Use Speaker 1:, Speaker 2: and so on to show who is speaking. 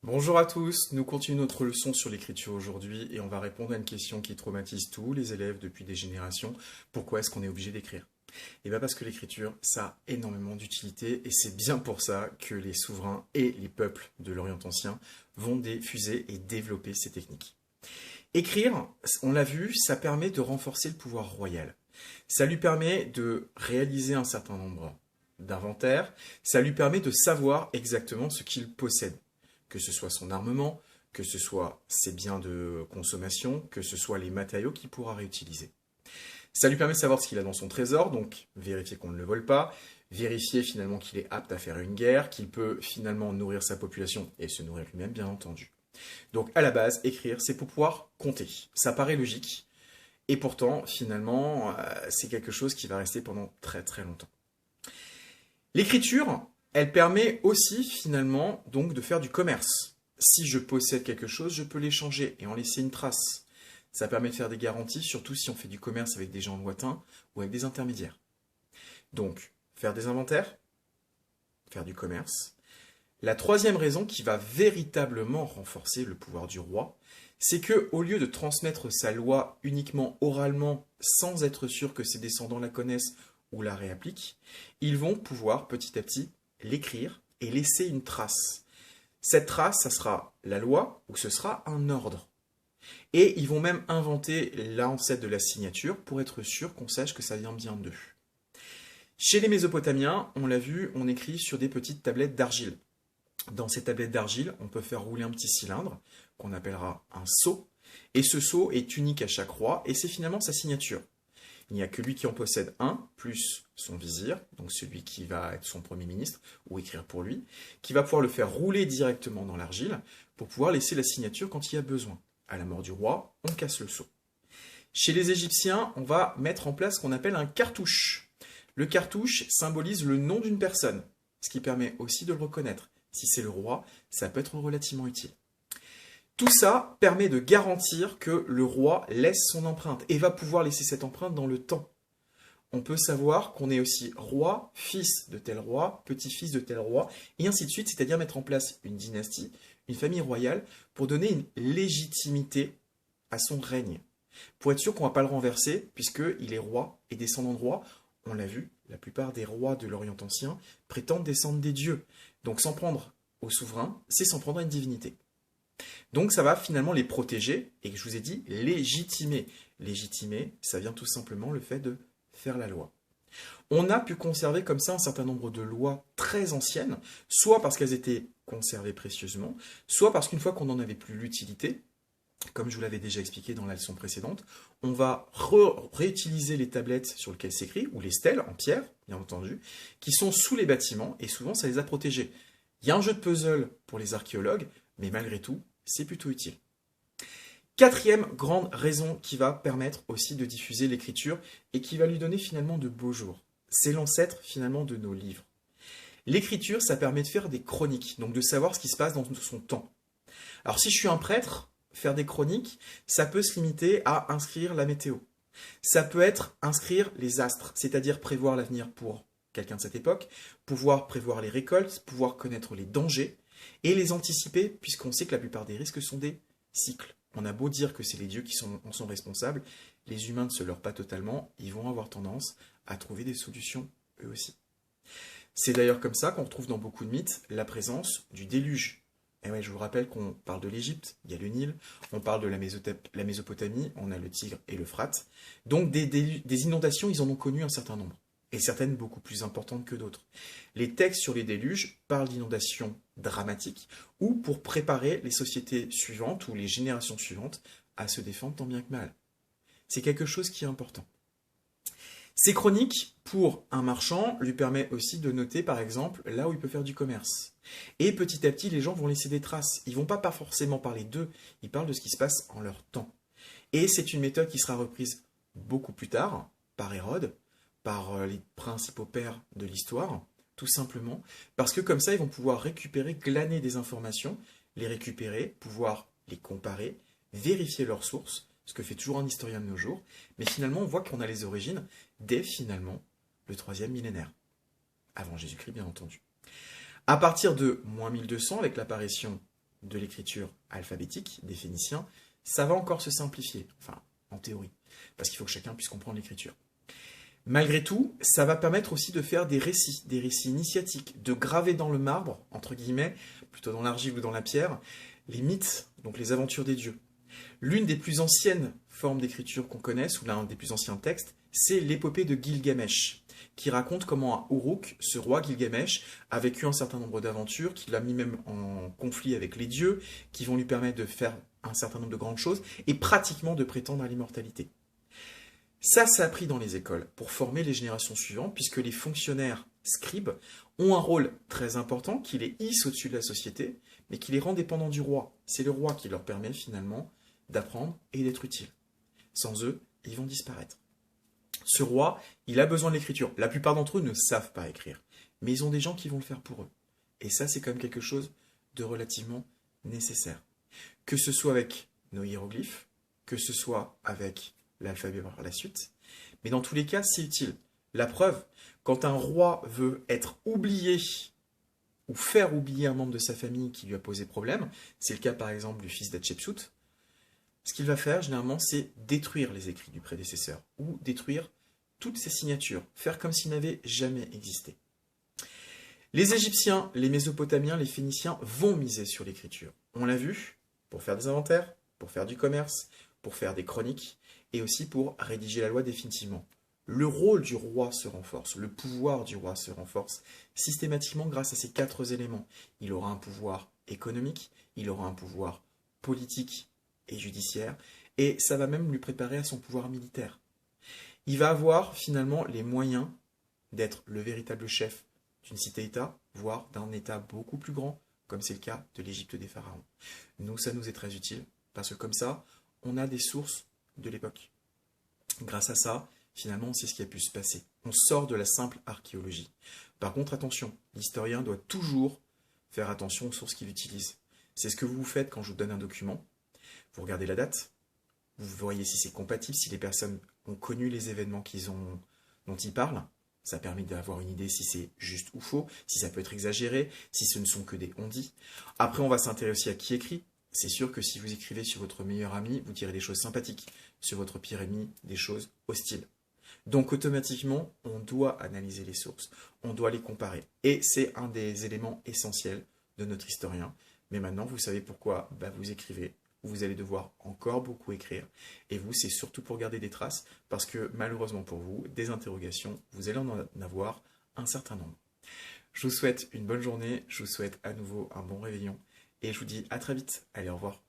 Speaker 1: Bonjour à tous, nous continuons notre leçon sur l'écriture aujourd'hui et on va répondre à une question qui traumatise tous les élèves depuis des générations. Pourquoi est-ce qu'on est obligé d'écrire? Et bien parce que l'écriture, ça a énormément d'utilité et c'est bien pour ça que les souverains et les peuples de l'Orient ancien vont diffuser et développer ces techniques. Écrire, on l'a vu, ça permet de renforcer le pouvoir royal. Ça lui permet de réaliser un certain nombre d'inventaires, ça lui permet de savoir exactement ce qu'il possède, que ce soit son armement, que ce soit ses biens de consommation, que ce soit les matériaux qu'il pourra réutiliser. Ça lui permet de savoir ce qu'il a dans son trésor, donc vérifier qu'on ne le vole pas, vérifier finalement qu'il est apte à faire une guerre, qu'il peut finalement nourrir sa population et se nourrir lui-même, bien entendu. Donc à la base, écrire, c'est pour pouvoir compter. Ça paraît logique, et pourtant, finalement, c'est quelque chose qui va rester pendant très très longtemps. L'écriture, elle permet aussi finalement donc de faire du commerce. Si je possède quelque chose, je peux l'échanger et en laisser une trace. Ça permet de faire des garanties, surtout si on fait du commerce avec des gens lointains ou avec des intermédiaires. Donc, faire des inventaires, faire du commerce. La troisième raison qui va véritablement renforcer le pouvoir du roi, c'est que au lieu de transmettre sa loi uniquement oralement, sans être sûr que ses descendants la connaissent ou la réappliquent, ils vont pouvoir petit à petit l'écrire et laisser une trace. Cette trace, ça sera la loi ou ce sera un ordre. Et ils vont même inventer l'ancêtre de la signature pour être sûr qu'on sache que ça vient bien d'eux. Chez les Mésopotamiens, on l'a vu, on écrit sur des petites tablettes d'argile. Dans ces tablettes d'argile, on peut faire rouler un petit cylindre qu'on appellera un sceau. Et ce sceau est unique à chaque roi et c'est finalement sa signature. Il n'y a que lui qui en possède un, plus son vizir, donc celui qui va être son premier ministre, ou écrire pour lui, qui va pouvoir le faire rouler directement dans l'argile pour pouvoir laisser la signature quand il y a besoin. À la mort du roi, on casse le sceau. Chez les Égyptiens, on va mettre en place ce qu'on appelle un cartouche. Le cartouche symbolise le nom d'une personne, ce qui permet aussi de le reconnaître. Si c'est le roi, ça peut être relativement utile. Tout ça permet de garantir que le roi laisse son empreinte et va pouvoir laisser cette empreinte dans le temps. On peut savoir qu'on est aussi roi, fils de tel roi, petit-fils de tel roi, et ainsi de suite, c'est-à-dire mettre en place une dynastie, une famille royale, pour donner une légitimité à son règne. Pour être sûr qu'on ne va pas le renverser, puisqu'il est roi et descendant de roi, on l'a vu, la plupart des rois de l'Orient ancien prétendent descendre des dieux. Donc s'en prendre au souverain, c'est s'en prendre à une divinité. Donc ça va finalement les protéger, et je vous ai dit légitimer. Légitimer, ça vient tout simplement le fait de faire la loi. On a pu conserver comme ça un certain nombre de lois très anciennes, soit parce qu'elles étaient conservées précieusement, soit parce qu'une fois qu'on n'en avait plus l'utilité, comme je vous l'avais déjà expliqué dans la leçon précédente, on va réutiliser les tablettes sur lesquelles s'écrit, ou les stèles en pierre, bien entendu, qui sont sous les bâtiments, et souvent ça les a protégés. Il y a un jeu de puzzle pour les archéologues, mais malgré tout, c'est plutôt utile. Quatrième grande raison qui va permettre aussi de diffuser l'écriture et qui va lui donner finalement de beaux jours. C'est l'ancêtre finalement de nos livres. L'écriture, ça permet de faire des chroniques, donc de savoir ce qui se passe dans son temps. Alors si je suis un prêtre, faire des chroniques, ça peut se limiter à inscrire la météo. Ça peut être inscrire les astres, c'est-à-dire prévoir l'avenir pour quelqu'un de cette époque, pouvoir prévoir les récoltes, pouvoir connaître les dangers et les anticiper, puisqu'on sait que la plupart des risques sont des cycles. On a beau dire que c'est les dieux qui en sont responsables, les humains ne se leurrent pas totalement, ils vont avoir tendance à trouver des solutions eux aussi. C'est d'ailleurs comme ça qu'on retrouve dans beaucoup de mythes la présence du déluge. Et ouais, je vous rappelle qu'on parle de l'Égypte, il y a le Nil, on parle de la Mésopotamie, on a le Tigre et l'Euphrate. Donc des inondations, ils en ont connu un certain nombre, et certaines beaucoup plus importantes que d'autres. Les textes sur les déluges parlent d'inondations dramatiques, ou pour préparer les sociétés suivantes ou les générations suivantes à se défendre tant bien que mal. C'est quelque chose qui est important. Ces chroniques, pour un marchand, lui permettent aussi de noter, par exemple, là où il peut faire du commerce. Et petit à petit, les gens vont laisser des traces. Ils ne vont pas forcément parler d'eux, ils parlent de ce qui se passe en leur temps. Et c'est une méthode qui sera reprise beaucoup plus tard, par Hérode, par les principaux pères de l'histoire, tout simplement, parce que comme ça, ils vont pouvoir récupérer, glaner des informations, les récupérer, pouvoir les comparer, vérifier leurs sources, ce que fait toujours un historien de nos jours, mais finalement, on voit qu'on a les origines dès finalement le 3e millénaire, avant Jésus-Christ bien entendu. À partir de moins 1200, avec l'apparition de l'écriture alphabétique des Phéniciens, ça va encore se simplifier, enfin, en théorie, parce qu'il faut que chacun puisse comprendre l'écriture. Malgré tout, ça va permettre aussi de faire des récits initiatiques, de graver dans le marbre, entre guillemets, plutôt dans l'argile ou dans la pierre, les mythes, donc les aventures des dieux. L'une des plus anciennes formes d'écriture qu'on connaisse, ou l'un des plus anciens textes, c'est l'épopée de Gilgamesh, qui raconte comment Uruk, ce roi Gilgamesh, a vécu un certain nombre d'aventures, qu'il a mis même en conflit avec les dieux, qui vont lui permettre de faire un certain nombre de grandes choses, et pratiquement de prétendre à l'immortalité. Ça a pris dans les écoles pour former les générations suivantes, puisque les fonctionnaires scribes ont un rôle très important qui les hisse au-dessus de la société, mais qui les rend dépendants du roi. C'est le roi qui leur permet finalement d'apprendre et d'être utile. Sans eux, ils vont disparaître. Ce roi, il a besoin de l'écriture. La plupart d'entre eux ne savent pas écrire, mais ils ont des gens qui vont le faire pour eux. Et ça, c'est quand même quelque chose de relativement nécessaire. Que ce soit avec nos hiéroglyphes, que ce soit avec l'alphabet par la suite, mais dans tous les cas, c'est utile. La preuve, quand un roi veut être oublié ou faire oublier un membre de sa famille qui lui a posé problème, c'est le cas par exemple du fils d'Hatshepsut, ce qu'il va faire généralement, c'est détruire les écrits du prédécesseur ou détruire toutes ses signatures, faire comme s'ils n'avaient jamais existé. Les Égyptiens, les Mésopotamiens, les Phéniciens vont miser sur l'écriture. On l'a vu, pour faire des inventaires, pour faire du commerce, pour faire des chroniques, et aussi pour rédiger la loi définitivement. Le rôle du roi se renforce, le pouvoir du roi se renforce systématiquement grâce à ces 4 éléments. Il aura un pouvoir économique, il aura un pouvoir politique et judiciaire, et ça va même lui préparer à son pouvoir militaire. Il va avoir finalement les moyens d'être le véritable chef d'une cité-État, voire d'un État beaucoup plus grand, comme c'est le cas de l'Égypte des pharaons. Nous, ça nous est très utile, parce que comme ça, on a des sources de l'époque. Grâce à ça, finalement, on sait ce qui a pu se passer. On sort de la simple archéologie. Par contre, attention, l'historien doit toujours faire attention aux sources qu'il utilise. C'est ce que vous faites quand je vous donne un document. Vous regardez la date, vous voyez si c'est compatible, si les personnes ont connu les événements dont ils parlent. Ça permet d'avoir une idée si c'est juste ou faux, si ça peut être exagéré, si ce ne sont que des on-dit. Après, on va s'intéresser à qui écrit. C'est sûr que si vous écrivez sur votre meilleur ami, vous direz des choses sympathiques. Sur votre pire ennemi, des choses hostiles. Donc automatiquement, on doit analyser les sources, on doit les comparer. Et c'est un des éléments essentiels de notre historien. Mais maintenant, vous savez pourquoi vous écrivez. Vous allez devoir encore beaucoup écrire. Et vous, c'est surtout pour garder des traces, parce que malheureusement pour vous, des interrogations, vous allez en avoir un certain nombre. Je vous souhaite une bonne journée, je vous souhaite à nouveau un bon réveillon, et je vous dis à très vite. Allez, au revoir.